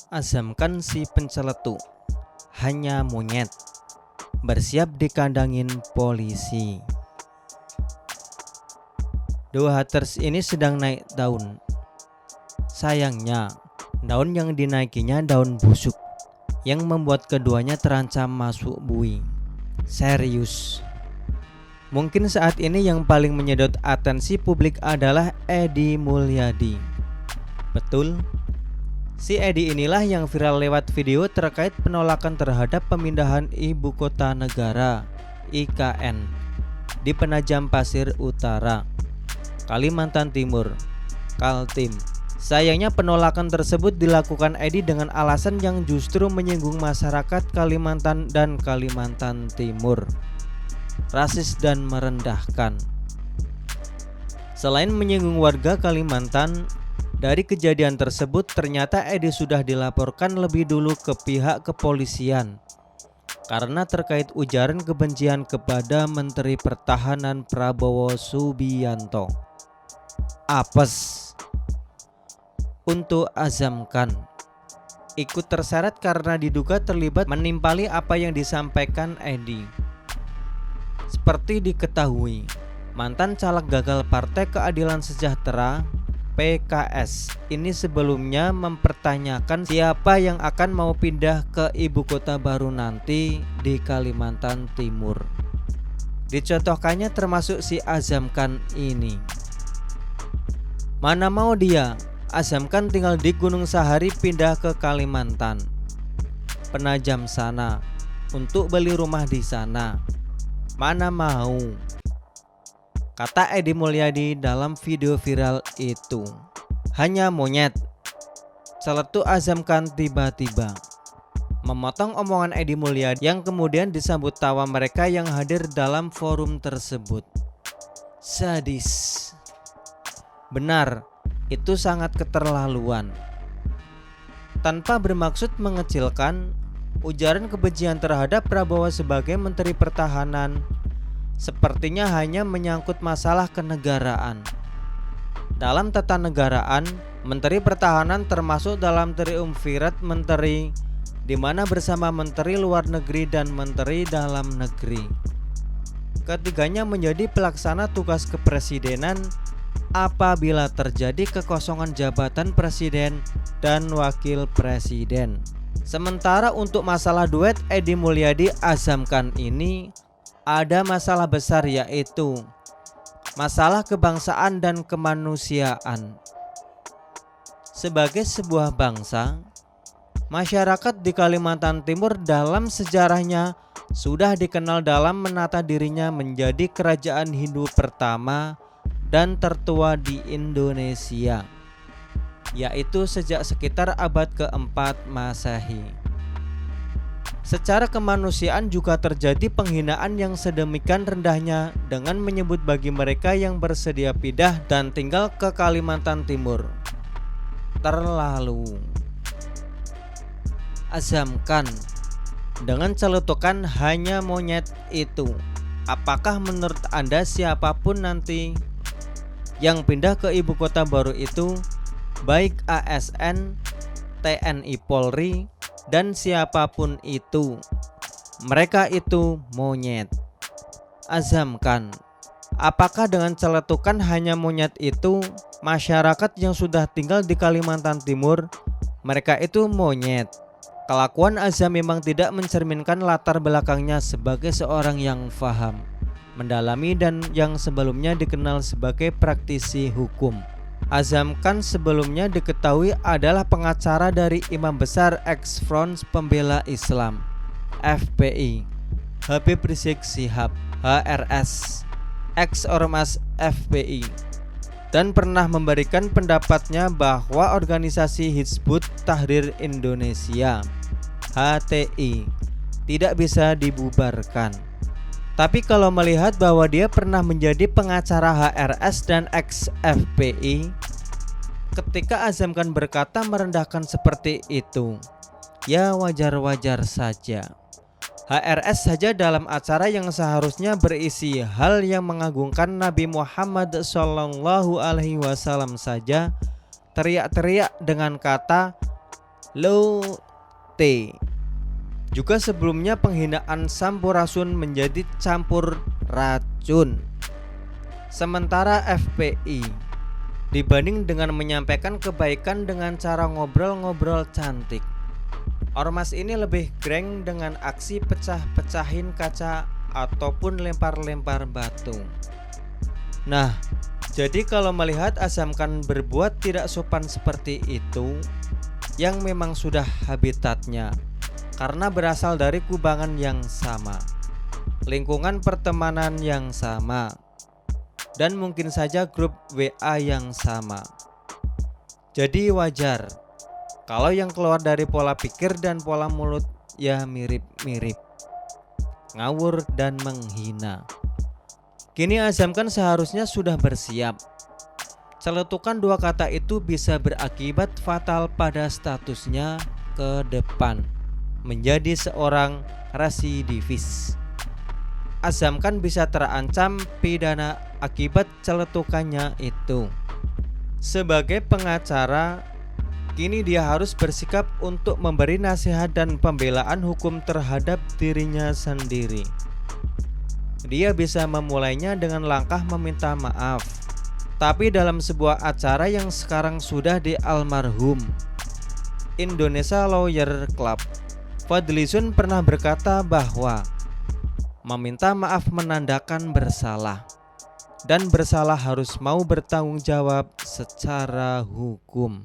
Azamkan si penceletuk, hanya monyet, bersiap dikandangin polisi. Dua haters ini sedang naik daun. Sayangnya, daun yang dinaikinya daun busuk, yang membuat keduanya terancam masuk bui. Serius. Mungkin saat ini yang paling menyedot atensi publik adalah Edi Mulyadi. Betul? Si Edi inilah yang viral lewat video terkait penolakan terhadap pemindahan ibu kota negara (IKN) di Penajam Pasir Utara, Kalimantan Timur, Kaltim. Sayangnya penolakan tersebut dilakukan Edi dengan alasan yang justru menyinggung masyarakat Kalimantan dan Kalimantan Timur, rasis dan merendahkan. Selain menyinggung warga Kalimantan, dari kejadian tersebut ternyata Edi sudah dilaporkan lebih dulu ke pihak kepolisian karena terkait ujaran kebencian kepada Menteri Pertahanan Prabowo Subianto. Apes. Untuk Azamkan ikut terseret karena diduga terlibat menimpali apa yang disampaikan Edi. Seperti diketahui, mantan caleg gagal Partai Keadilan Sejahtera PKS ini sebelumnya mempertanyakan siapa yang akan mau pindah ke ibu kota baru nanti di Kalimantan Timur. Dicontohkannya termasuk si Azamkan ini. Mana mau dia, Azamkan tinggal di Gunung Sahari pindah ke Kalimantan, Penajam sana, untuk beli rumah di sana. Mana mau, kata Edi Mulyadi dalam video viral itu. Hanya monyet, celetuk Azamkan tiba-tiba memotong omongan Edi Mulyadi yang kemudian disambut tawa mereka yang hadir dalam forum tersebut. Sadis. Benar, itu sangat keterlaluan. Tanpa bermaksud mengecilkan, ujaran kebencian terhadap Prabowo sebagai Menteri Pertahanan sepertinya hanya menyangkut masalah kenegaraan. Dalam tata negaraan, Menteri Pertahanan termasuk dalam triumvirat menteri, di mana bersama Menteri Luar Negeri dan Menteri Dalam Negeri. Ketiganya menjadi pelaksana tugas kepresidenan apabila terjadi kekosongan jabatan presiden dan wakil presiden. Sementara untuk masalah duet Edi Mulyadi Azamkan ini, ada masalah besar, yaitu masalah kebangsaan dan kemanusiaan. Sebagai sebuah bangsa, masyarakat di Kalimantan Timur dalam sejarahnya sudah dikenal dalam menata dirinya menjadi kerajaan Hindu pertama dan tertua di Indonesia, yaitu sejak sekitar abad ke-4 Masehi. Secara kemanusiaan juga terjadi penghinaan yang sedemikian rendahnya dengan menyebut bagi mereka yang bersedia pindah dan tinggal ke Kalimantan Timur. Terlalu. Azamkan dengan celetukan hanya monyet itu, apakah menurut Anda siapapun nanti yang pindah ke ibu kota baru itu, baik ASN, TNI Polri, dan siapapun itu, mereka itu monyet? Azamkan, apakah dengan celetukan hanya monyet itu, masyarakat yang sudah tinggal di Kalimantan Timur, mereka itu monyet? Kelakuan Azam memang tidak mencerminkan latar belakangnya sebagai seorang yang faham, mendalami, dan yang sebelumnya dikenal sebagai praktisi hukum. Azamkan sebelumnya diketahui adalah pengacara dari Imam Besar Ex Front Pembela Islam (FPI) Habib Rizik Syihab (HRS), ex Ormas FPI, dan pernah memberikan pendapatnya bahwa organisasi Hizbut Tahrir Indonesia (HTI) tidak bisa dibubarkan. Tapi kalau melihat bahwa dia pernah menjadi pengacara HRS dan ex-FPI, ketika Azamkan berkata merendahkan seperti itu, ya wajar-wajar saja. HRS saja dalam acara yang seharusnya berisi hal yang mengagungkan Nabi Muhammad SAW saja teriak-teriak dengan kata "Lo te". Juga sebelumnya penghinaan Sampurasun menjadi campur racun. Sementara FPI dibanding dengan menyampaikan kebaikan dengan cara ngobrol-ngobrol cantik, ormas ini lebih greng dengan aksi pecah-pecahin kaca ataupun lempar-lempar batu. Nah, jadi kalau melihat Azam Khan berbuat tidak sopan seperti itu, yang memang sudah habitatnya, karena berasal dari kubangan yang sama, lingkungan pertemanan yang sama, dan mungkin saja grup WA yang sama. Jadi wajar kalau yang keluar dari pola pikir dan pola mulut ya mirip-mirip, ngawur dan menghina. Kini Azam Khan seharusnya sudah bersiap. Celetukan dua kata itu bisa berakibat fatal pada statusnya ke depan, menjadi seorang residivis. Azam Khan bisa terancam pidana akibat celetukannya itu. Sebagai pengacara, kini dia harus bersikap untuk memberi nasihat dan pembelaan hukum terhadap dirinya sendiri. Dia bisa memulainya dengan langkah meminta maaf. Tapi dalam sebuah acara yang sekarang sudah di almarhum Indonesia Lawyer Club, Fadlizon pernah berkata bahwa meminta maaf menandakan bersalah, dan bersalah harus mau bertanggung jawab secara hukum.